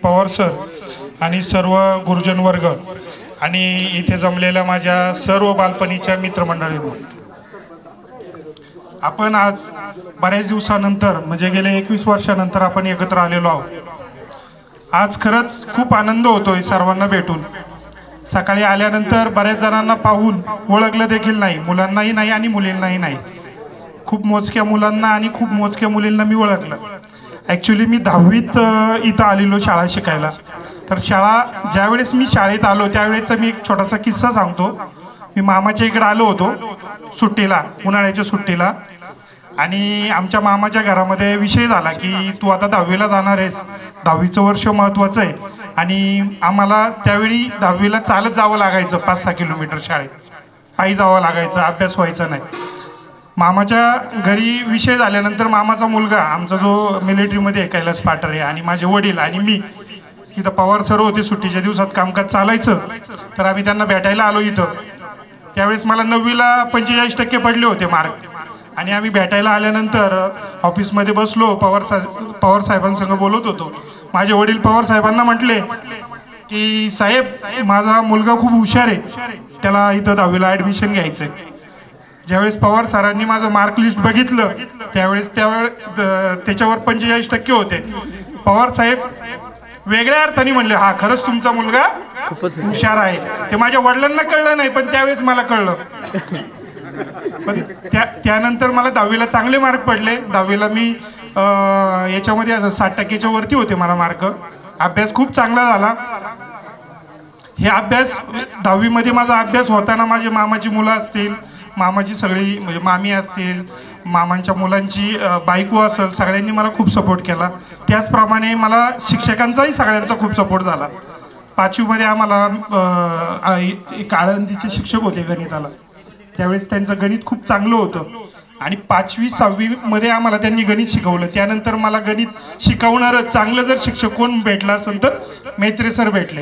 Pawar sir आणि सर्व गुरुजन वर्ग आणि इथे जमलेल्या माझ्या सर्व बालपणीच्या मित्रमंडळींनो, आपण आज बऱ्याच दिवसानंतर म्हणजे गेल्या 21 वर्षानंतर आपण एकत्र आलेलो आहोत। आज खरंच खूप आनंद होतोय सर्वांना भेटून। सकाळी आल्यानंतर बऱ्याच जणांना पाहून ओळखलं देखील नाही, मुलांनाही नाही आणि मुलींनाही नाही। खूप मोजक्या मुलांना आणि खूप मोजक्या मुलींना मी ओळखलं। ॲक्च्युली मी 10वीत इथं आलेलो शाळा शिकायला। तर शाळा ज्यावेळेस मी शाळेत आलो त्यावेळेचा मी एक छोटासा किस्सा सांगतो। मी मामाच्या इकडे आलो होतो सुट्टीला, उन्हाळ्याच्या सुट्टीला, आणि आमच्या मामाच्या घरामध्ये विषय झाला की तू आता 10वीला जाणार आहेस, 10वीचं वर्ष महत्त्वाचं आहे। आणि आम्हाला त्यावेळी 10वीला चालत जावं लागायचं, 5-6 किलोमीटर शाळेत पायी जावं लागायचं, अभ्यास व्हायचा नाही। मामाच्या घरी विषय झाल्यानंतर मामाचा मुलगा, आमचा जो मिलिटरीमध्ये आहे कैलास पाटरे, आणि माझे वडील आणि मी इथं पवार सर होते, सुट्टीच्या दिवसात कामकाज चालायचं, तर आम्ही त्यांना भेटायला आलो इथं। त्यावेळेस मला 9वीला 45% पडले होते मार्क, आणि आम्ही भेटायला आल्यानंतर ऑफिसमध्ये बसलो, पवार साहेबांसंग बोलत होतो। माझे वडील पवार साहेबांना म्हटले की साहेब, माझा मुलगा खूप हुशार आहे, त्याला इथं 10वीला ॲडमिशन घ्यायचं आहे। ज्यावेळेस पवार सरांनी माझं मार्क लिस्ट बघितलं त्यावेळेस त्याच्यावर 45% होते। पवार साहेब वेगळ्या अर्थाने म्हणले, हा खरंच तुमचा मुलगा हुशार आहे। ते माझ्या वडिलांना कळलं नाही, पण त्यावेळेस मला कळलं। पण त्यानंतर मला 10वीला चांगले मार्क पडले। 10वीला मी याच्यामध्ये 60%च्या वरती होते मला मार्क। अभ्यास खूप चांगला झाला। हे अभ्यास 10वीमध्ये माझा अभ्यास होताना माझे मामाची मुलं असतील, मामाची सगळी म्हणजे मामी असतील, मामांच्या मुलांची बायको असेल, सगळ्यांनी मला खूप सपोर्ट केला। त्याचप्रमाणे मला शिक्षकांचाही सगळ्यांचा खूप सपोर्ट झाला। 5वीमध्ये आम्हाला आळंदीचे शिक्षक होते गणिताला, त्यावेळेस त्यांचं गणित खूप चांगलं होतं, आणि 5वी-6वीमध्ये आम्हाला त्यांनी गणित शिकवलं। त्यानंतर मला गणित शिकवणारं चांगलं जर शिक्षक कोण भेटला असेल तर मेत्रे सर भेटले।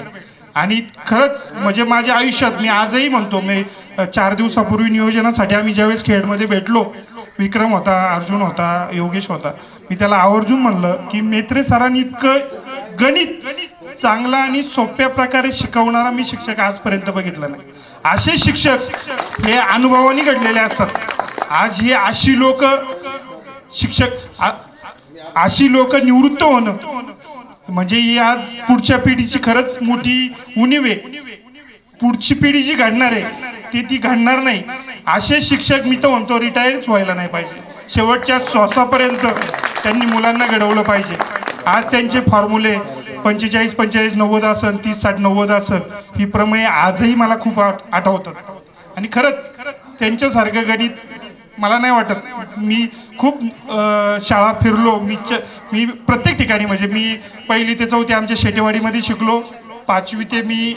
आणि खरंच म्हणजे माझ्या आयुष्यात मी आजही म्हणतो, मी 4 दिवसापूर्वी नियोजनासाठी आम्ही ज्यावेळेस खेडमध्ये भेटलो, विक्रम होता, अर्जुन होता, योगेश होता, मी त्याला आवर्जून म्हणलं की मेत्रे सरांनी इतकं गणित चांगला आणि सोप्या प्रकारे शिकवणारा मी शिक्षक आजपर्यंत बघितला नाही। असे शिक्षक हे अनुभवाने घडलेले असतात। आज हे अशी लोक शिक्षक, अशी लोक निवृत्त होणं म्हणजे ही आज पुढच्या पिढीची खरंच मोठी उणीव आहे। पुढची पिढी जी घडणार आहे ती घडणार नाही। असे शिक्षक मी तर म्हणतो रिटायरच व्हायला नाही पाहिजे, शेवटच्या श्वासापर्यंत त्यांनी मुलांना घडवलं पाहिजे। आज त्यांचे फॉर्म्युले 45-45 90 असेल, 30-60 90 असेल, ही प्रमेय आजही मला खूप आठवतात। आणि खरंच त्यांच्यासारखं गणित मला नाही वाटत। मी खूप शाळा फिरलो, मी प्रत्येक ठिकाणी, म्हणजे मी 1ली ते 4थी आमच्या शेटेवाडीमध्ये शिकलो, 5वी ते मी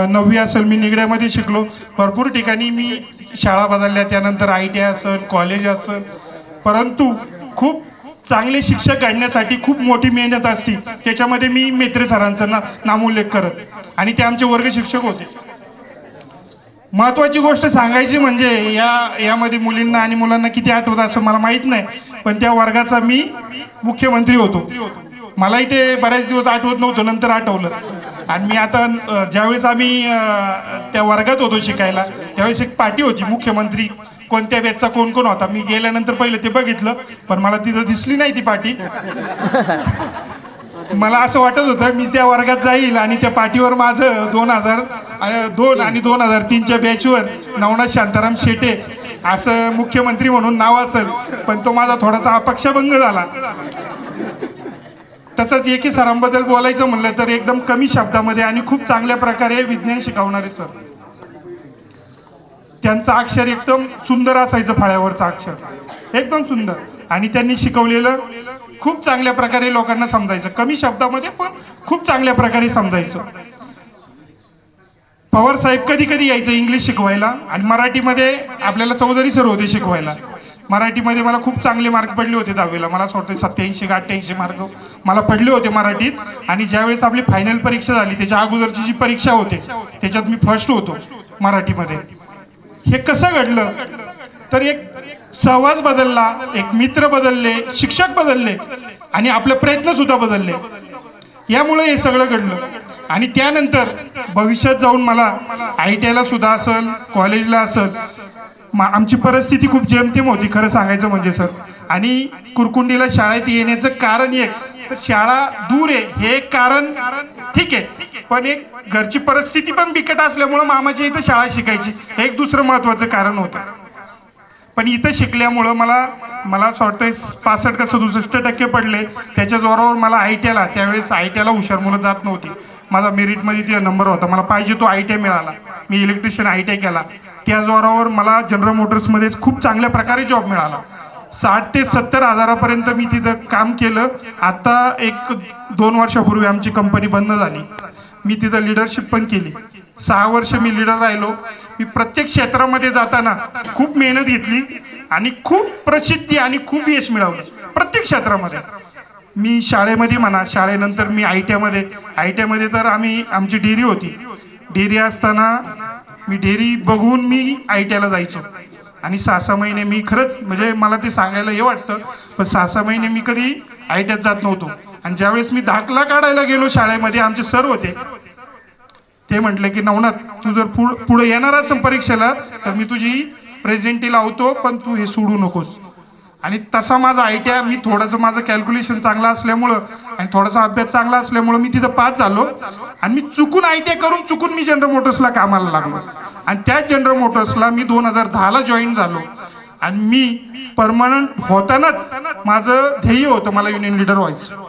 9वी असेल मी निगड्यामध्ये शिकलो। भरपूर ठिकाणी मी शाळा बदलल्या, त्यानंतर ITI असेल, कॉलेज असेल, परंतु खूप चांगले शिक्षक घडण्यासाठी खूप मोठी मेहनत असते। त्याच्यामध्ये मी मेत्रे सरांचा नामोल्लेख करत, आणि ते आमचे वर्ग शिक्षक होते। महत्त्वाची गोष्ट सांगायची म्हणजे यामध्ये मुलींना आणि मुलांना किती आठवत असं मला माहीत नाही, पण त्या वर्गाचा मी मुख्यमंत्री होतो। मलाही ते बरेच दिवस आठवत नव्हतं, नंतर आठवलं। आणि मी आता ज्यावेळेस आम्ही त्या वर्गात होतो शिकायला, त्यावेळेस एक पाटी होती, मुख्यमंत्री कोणत्या बॅचचा कोण कोण होता। मी गेल्यानंतर पहिलं ते बघितलं, पण मला तिथं दिसली नाही ती पाटी। मला असं वाटत होतं मी त्या वर्गात जाईल आणि त्या पाठीवर माझं 2002 आणि 2003च्या बॅचवर नवनाथ शांताराम शेटे असं मुख्यमंत्री म्हणून नाव असेल, पण तो माझा थोडासा अपक्षभंग झाला। तसंच एके सरांबद्दल बोलायचं म्हणलं तर एकदम कमी शब्दामध्ये आणि खूप चांगल्या प्रकारे विज्ञान शिकवणारे सर। त्यांचं अक्षर एकदम सुंदर असायचं, फळ्यावरचं अक्षर एकदम सुंदर, आणि त्यांनी शिकवलेलं खूप चांगल्या प्रकारे लोकांना समजायचं, कमी शब्दामध्ये पण खूप चांगल्या प्रकारे समजायचं। पवार साहेब कधी कधी यायचं इंग्लिश शिकवायला, आणि मराठीमध्ये आपल्याला चौधरी सर होते शिकवायला। मराठीमध्ये मला खूप चांगले मार्क पडले होते 10वीला, मला असं वाटतं 87 का 88 मार्क मला पडले होते मराठीत। आणि ज्यावेळेस आपली फायनल परीक्षा झाली त्याच्या अगोदरची जी परीक्षा होते त्याच्यात मी फर्स्ट होतो मराठीमध्ये। हे कसं घडलं तर एक सहवास बदलला, एक मित्र बदलले, शिक्षक बदलले, आणि आपले प्रयत्न सुद्धा बदलले। यामुळे हे सगळं घडलं. आणि त्यानंतर भविष्यात जाऊन मला ITI सुद्धा असेल, कॉलेजला असेल, आमची परिस्थिती खूप जेमतेम होती खरं सांगायचं म्हणजे सर. आणि कुरकुंडीला शाळेत येण्याचं कारण एक तर शाळा दूर आहे हे एक कारण ठीक आहे, पण एक घरची परिस्थिती पण बिकट असल्यामुळं मामाच्या इथं शाळा शिकायची हे एक दुसरं महत्त्वाचं कारण होतं. पण इथं शिकल्यामुळं मला असं वाटतं 65 का 67% पडले. त्याच्या जोरावर मला ITIला, त्यावेळेस ITIला हुशार मुलं जात नव्हती. माझा मेरिटमध्ये ते नंबर होता, मला पाहिजे तो ITI मिळाला. मी इलेक्ट्रिशियन ITI केला. त्या जोरावर मला जनरल मोटर्समध्ये खूप चांगल्या प्रकारे जॉब मिळाला. 60 ते 70 हजारापर्यंत मी तिथं काम केलं. आता 1-2 वर्षापूर्वी आमची कंपनी बंद झाली. मी तिथं लिडरशिप पण केली. 6 वर्ष मी लिडर राहिलो. मी प्रत्येक क्षेत्रामध्ये जाताना खूप मेहनत घेतली आणि खूप प्रसिद्धी आणि खूप यश मिळवलं प्रत्येक क्षेत्रामध्ये. मी शाळेमध्ये म्हणा, शाळेनंतर मी ITIमध्ये तर आमची डेअरी होती. डेअरी असताना मी डेअरी बघून मी ITIला जायचो. आणि 6-6 महिने मी खरंच म्हणजे मला ते सांगायला हे वाटतं, पण 6-6 महिने मी कधी ITIत जात नव्हतो. आणि ज्यावेळेस मी दाखला काढायला गेलो शाळेमध्ये, आमचे सर होते, ते म्हटले की नवनाथ, तू जर पुढे येणार असेल परीक्षेला तर मी तुझी प्रेझेंटी लावतो, पण तू हे सोडू नकोस. आणि तसा माझा ITI, मी थोडंसं माझं कॅल्क्युलेशन चांगलं असल्यामुळं आणि थोडासा अभ्यास चांगला असल्यामुळं मी तिथं पास झालो. आणि मी चुकून ITI करून चुकून मी जनरल मोटर्सला कामाला लागलो. आणि त्याच जनरल मोटर्सला मी 2010ला जॉईन झालो. आणि मी परमनंट होतानाच माझं ध्येय होतं मला युनियन लीडर व्हायचं.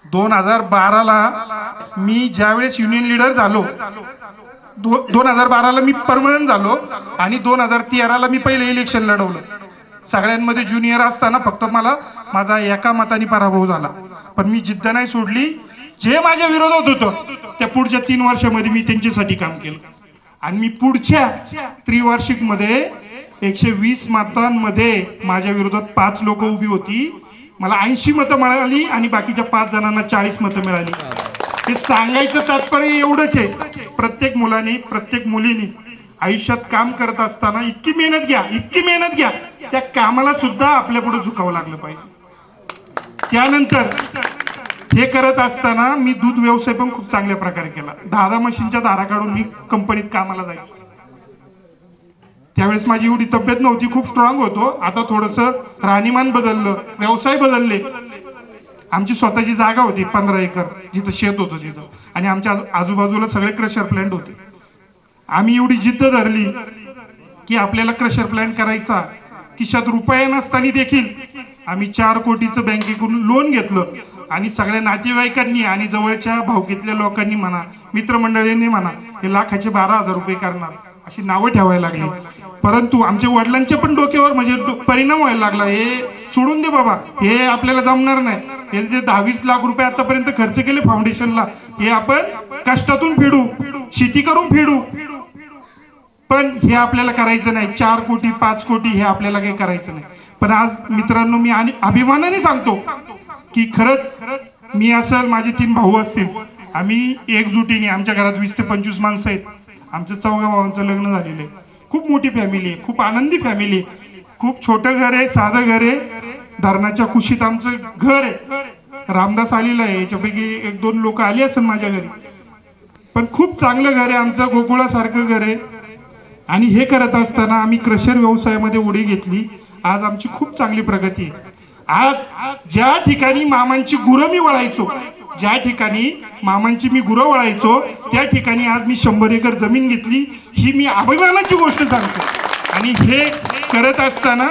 2012ला मी ज्यावेळेस युनियन लीडर झालो, 2012ला मी परमनंट झालो. आणि 2013ला मी पहिलं इलेक्शन लढवलं. सगळ्यांमध्ये ज्युनियर असताना फक्त मला माझा एका मताने पराभव झाला. पण मी जिद्द नाही सोडली. जे माझ्या विरोधात होतं त्या पुढच्या 3 वर्षामध्ये मी त्यांच्यासाठी काम केलं. आणि मी पुढच्या त्रिवार्षिकमध्ये 120 मतांमध्ये माझ्या विरोधात 5 लोक उभी होती. मला 80 मतं मिळाली आणि बाकीच्या 5 जणांना 40 मतं मिळाली. हे सांगायचं तात्पर्य एवढंच आहे, प्रत्येक मुलाने, प्रत्येक मुलीने आयुष्यात काम करत असताना इतकी मेहनत घ्या, त्या कामाला सुद्धा आपल्या पुढे झुकावं लागलं पाहिजे. त्यानंतर हे करत असताना मी दूध व्यवसाय पण खूप चांगल्या प्रकारे केला. 10 मशीनच्या धारा काढून मी कंपनीत कामाला जायचो. त्यावेळेस माझी एवढी तब्येत नव्हती, खूप स्ट्रॉंग होतो. आता थोडंसं राहणीमान बदललं, व्यवसाय बदलले. आमची स्वतःची जागा होती 15 एकर, जिथं शेत होतं तिथं. आणि आमच्या आजूबाजूला सगळे क्रशर प्लांट होते. आम्ही एवढी जिद्द धरली की आपल्याला क्रशर प्लांट करायचा. खिशात रुपया नसताना देखील आम्ही 4 कोटीचं बँकेकडून लोन घेतलं. आणि सगळ्या नातेवाईकांनी आणि जवळच्या भावकीतल्या लोकांनी म्हणा, मित्रमंडळींनी म्हणा, हे लाखाचे 12,000 रुपये करणार अशी नावं ठेवायला लागली. परंतु आमच्या वडिलांच्या पण डोक्यावर म्हणजे परिणाम व्हायला लागला. हे सोडून दे बाबा, हे आपल्याला जमणार नाही. हे जे 10-20 लाख रुपये आतापर्यंत खर्च केले फाउंडेशनला, हे आपण कष्टातून फेडू, शेती करून फेडू, पण हे आपल्याला करायचं नाही. 4 कोटी 5 कोटी हे आपल्याला काही करायचं नाही. पण आज मित्रांनो, मी आणि अभिमानाने सांगतो की खरंच मी असेल, माझे 3 भाऊ असतील, आम्ही एकजुटीने, आमच्या घरात 20 ते 25 माणसं आहेत. आमच्या 4 भावांचं लग्न झालेलं आहे. खूप मोठी फॅमिली आहे, खूप आनंदी फॅमिली आहे. खूप छोटं घर आहे, साधं घर आहे. धरणाच्या कुशीत आमचं घर आहे. रामदास आलेला आहे, याच्यापैकी 1-2 लोक आली असतील माझ्या घरी. पण खूप चांगलं घर आहे आमचं, गोकुळासारखं घर आहे. आणि हे करत असताना आम्ही क्रशर व्यवसायामध्ये उडी घेतली. आज आमची खूप चांगली प्रगती आहे. आज ज्या ठिकाणी मामांची गुरं मी वळायचो, ज्या ठिकाणी मामांची मी गुरं वळायचो, त्या ठिकाणी आज मी 100 एकर जमीन घेतली. ही मी अभिमानाची गोष्ट सांगतो. आणि हे करत असताना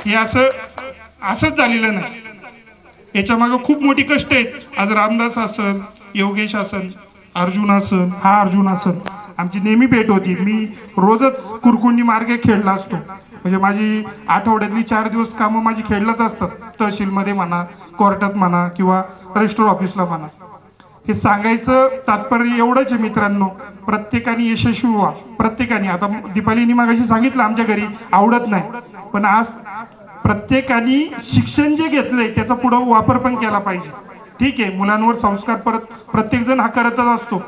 हे असंच झालेलं नाही. याच्या मागे खूप मोठी कष्ट आहेत. आज रामदास असन, योगेश असन, अर्जुन असन, हा अर्जुन असन, आमची नेहमी भेट होती. मी रोजच कुरकुंडी मार्गे खेळला असतो. म्हणजे माझी आठवड्यातली 4 दिवस कामं माझी खेळलाच असतात. तहसीलमध्ये म्हणा, कोर्टात म्हणा, किंवा रजिस्टर ऑफिसला म्हणा. हे सांगायचं तात्पर्य एवढंच आहे मित्रांनो, प्रत्येकाने यशस्वी व्हा. प्रत्येकाने, आता दीपालीने मागाशी सांगितलं आमच्या घरी आवडत नाही, पण आज प्रत्येकाने शिक्षण जे घेतलंय त्याचा पुढं वापर पण केला पाहिजे. ठीक आहे, मुलांवर संस्कार प्रत्येक जण हा करतच असतो,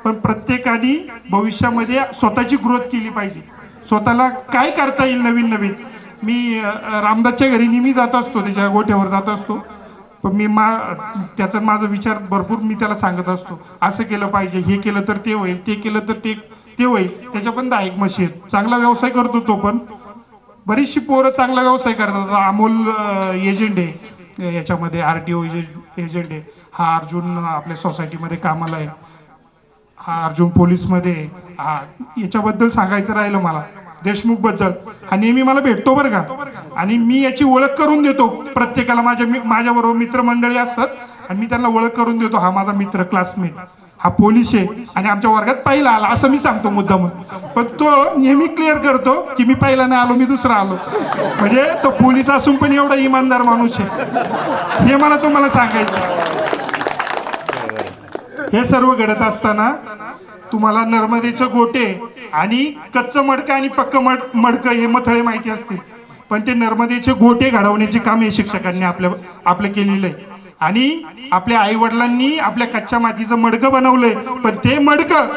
पण प्रत्येकाने भविष्यामध्ये स्वतःची ग्रोथ केली पाहिजे. स्वतःला काय करता येईल नवीन. मी रामदासच्या घरी नेहमी जात असतो, त्याच्या गोठ्यावर जात असतो. पण मी त्याचा माझा विचार भरपूर मी त्याला सांगत असतो, असं केलं पाहिजे, हे केलं तर ते होईल, ते केलं तर ते होईल. त्याच्या पण 10 एक म्हशी आहेत, चांगला व्यवसाय करतो तो. पण बरीचशी पोरं चांगला व्यवसाय करतात. अमोल एजंट आहे याच्यामध्ये, RTO एजंट आहे. हा अर्जुन आपल्या सोसायटीमध्ये कामाला आहे. हा अर्जुन पोलीसमध्ये आहे. हा याच्याबद्दल सांगायचं राहिलं मला, देशमुख बद्दल, हा नेहमी मला भेटतो बरं का. आणि मी याची ओळख करून देतो प्रत्येकाला. माझ्याबरोबर मित्रमंडळी असतात आणि मी त्यांना ओळख करून देतो, हा माझा मित्र, क्लासमेट, हा पोलीस आहे आणि आमच्या वर्गात पहिला आला, असं मी सांगतो मुद्दाम. पण तो नेहमी क्लिअर करतो की मी पहिला नाही आलो, मी दुसरा आलो. म्हणजे तो पोलीस असून पण एवढा इमानदार माणूस आहे, हे मला तुम्हाला सांगायचं. हे सर्व घडत असताना तुम्हाला नर्मदेचे गोटे आणि कच्चं मडकं आणि पक्क मडकं हे मथळे माहिती असतील, पण ते नर्मदेचे गोटे घडवण्याचे काम हे शिक्षकांनी आपलं केलेलं आहे. आणि आपल्या आई वडिलांनी आपल्या कच्च्या मातीचं मडकं बनवलंय, पण ते मडकं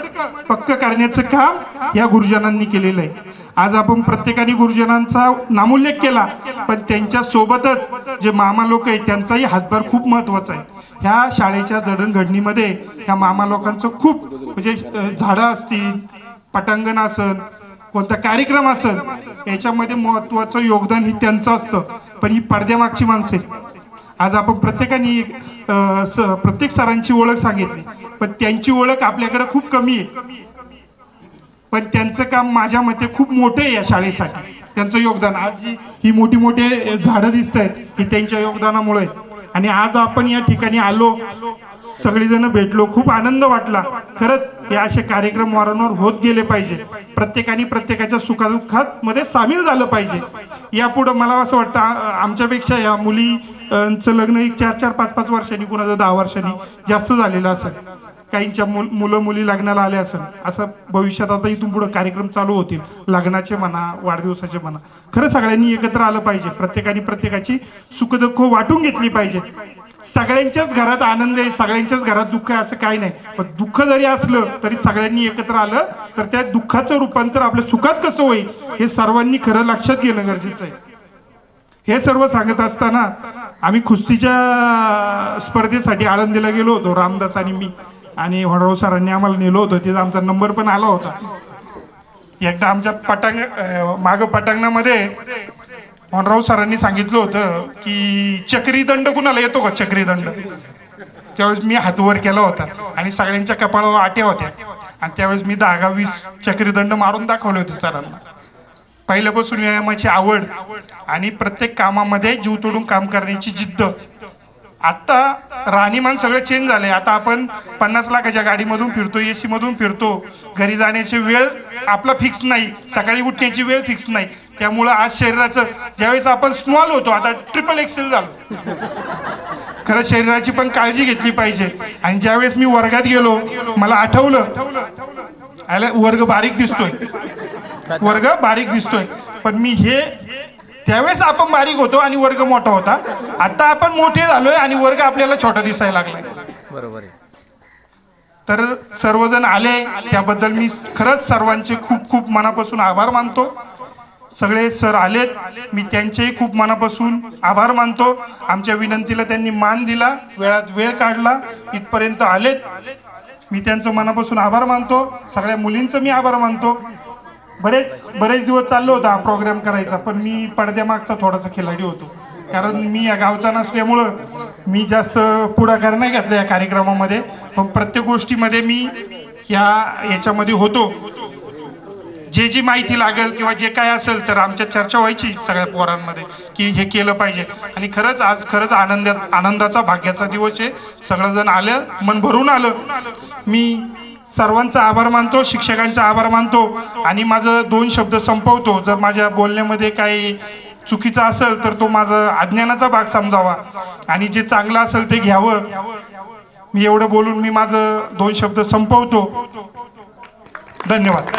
पक्क करण्याचं काम या गुरुजनांनी केलेलं आहे. आज आपण प्रत्येकाने गुरुजनांचा नामोल्लेख केला, पण त्यांच्या सोबतच जे मामा लोक आहेत त्यांचाही हातभार खूप महत्वाचा आहे. ह्या शाळेच्या जडणघडणीमध्ये ह्या मामा लोकांचं खूप, म्हणजे झाडं असतील, पटांगण असेल, कोणता कार्यक्रम असेल, याच्यामध्ये महत्वाचं योगदान ही त्यांचं असतं. पण ही पडद्यामागची माणसं आहेत. आज आपण प्रत्येकाने प्रत्येक सरांची ओळख सांगितली, पण त्यांची ओळख आपल्याकडे खूप कमी आहे. पण त्यांचं काम माझ्या मते खूप मोठं आहे या शाळेसाठी, त्यांचं योगदान. आज ही मोठी मोठे झाडं दिसत आहेत ही त्यांच्या योगदानामुळे. आणि आज आपण या ठिकाणी आलो, सगळेजण भेटलो, खूप आनंद वाटला. खरंच हे असे कार्यक्रम वारंवार होत गेले पाहिजे. प्रत्येकाने प्रत्येकाच्या सुखदुःखात मध्ये सामील झालं पाहिजे. यापुढे मला असं वाटतं आमच्यापेक्षा या मुलींचं लग्न एक 4-4, 5-5 वर्षांनी, कुणाचं 10 वर्षांनी जास्त झालेलं असेल, काहींच्या मुलं मुली लग्नाला आले असेल. असं भविष्यात आता इथून पुढे कार्यक्रम चालू होतील, लग्नाचे म्हणा, वाढदिवसाचे म्हणा. खरं सगळ्यांनी एकत्र आलं पाहिजे, प्रत्येकाने प्रत्येकाची सुखदुःख वाटून घेतली पाहिजे. सगळ्यांच्याच घरात आनंद आहे, सगळ्यांच्याच घरात दुःख आहे असं काही नाही. पण दुःख जरी असलं तरी सगळ्यांनी एकत्र आलं तर त्या दुःखाचं रूपांतर आपल्या सुखात कसं होईल हे सर्वांनी खरं लक्षात घेणं गरजेचं आहे. हे सर्व सांगत असताना आम्ही कुस्तीच्या स्पर्धेसाठी आळंदीला गेलो होतो, रामदास आणि मी, आणि होणराव सरांनी आम्हाला नेलो होतं. तिथं आमचा नंबर पण आला होता. एकदा आमच्या माग पटांगणामध्ये होणराव सरांनी सांगितलं होतं की चक्री दंड कुणाला येतो का, चक्री दंड. त्यावेळेस मी हात वर केला होता आणि सगळ्यांच्या कपाळावर आट्या होत्या, आणि त्यावेळेस मी 10-20 चक्री दंड मारून दाखवले होते सरांना. पहिल्यापासून व्यायामाची आवड आणि प्रत्येक कामामध्ये जीव तोडून काम करण्याची जिद्द. आता राहणीमान सगळं चेंज झालंय. आता आपण 50 लाखाच्या गाडीमधून फिरतो, AC मधून फिरतो. घरी जाण्याची वेळ आपला फिक्स नाही, सकाळी उठण्याची वेळ फिक्स नाही. त्यामुळं आज शरीराचं, ज्यावेळेस आपण स्मॉल होतो आता XXL झालो. खरं शरीराची पण काळजी घेतली पाहिजे. आणि ज्यावेळेस मी वर्गात गेलो मला आठवलं, वर्ग बारीक दिसतोय, वर्ग बारीक दिसतोय. पण मी त्यावेळेस आपण बारीक होतो आणि वर्ग मोठा होता. आता आपण मोठे झालोय आणि वर्ग आपल्याला छोटा दिसायला लागलाय. बरोबर आहे. तर सर्वजण आले त्याबद्दल मी खरंच सर्वांचे खूप खूप मनापासून आभार मानतो. सगळे सर आलेत, मी त्यांचेही खूप मनापासून आभार मानतो. आमच्या विनंतीला त्यांनी मान दिला, वेळात वेळ काढला, इथपर्यंत आलेत, मी त्यांचं मनापासून आभार मानतो. सगळ्या मुलींचं मी आभार मानतो. बरेच दिवस चाललो होता हा प्रोग्राम करायचा, पण मी पडद्यामागचा थोडासा खिलाडी होतो. कारण मी या गावचा नसल्यामुळं मी जास्त पुढाकार नाही घेतला या कार्यक्रमामध्ये. पण प्रत्येक गोष्टीमध्ये मी याच्यामध्ये होतो. जी माहिती लागेल किंवा जे काय असेल तर आमच्या चर्चा व्हायची सगळ्या पोरांमध्ये की हे केलं पाहिजे. आणि आज खरंच आनंदाचा भाग्याचा दिवस आहे. सगळेजण आलं, मन भरून आलं. मी सर्वांचा आभार मानतो, शिक्षकांचा आभार मानतो. आणि माझं 2 शब्द संपवतो. जर माझ्या बोलण्यामध्ये काही चुकीचा असेल तर तो माझा अज्ञानाचा भाग समजावा आणि जे चांगलं असेल ते घ्यावं. मी एवढं बोलून मी माझं 2 शब्द संपवतो. धन्यवाद.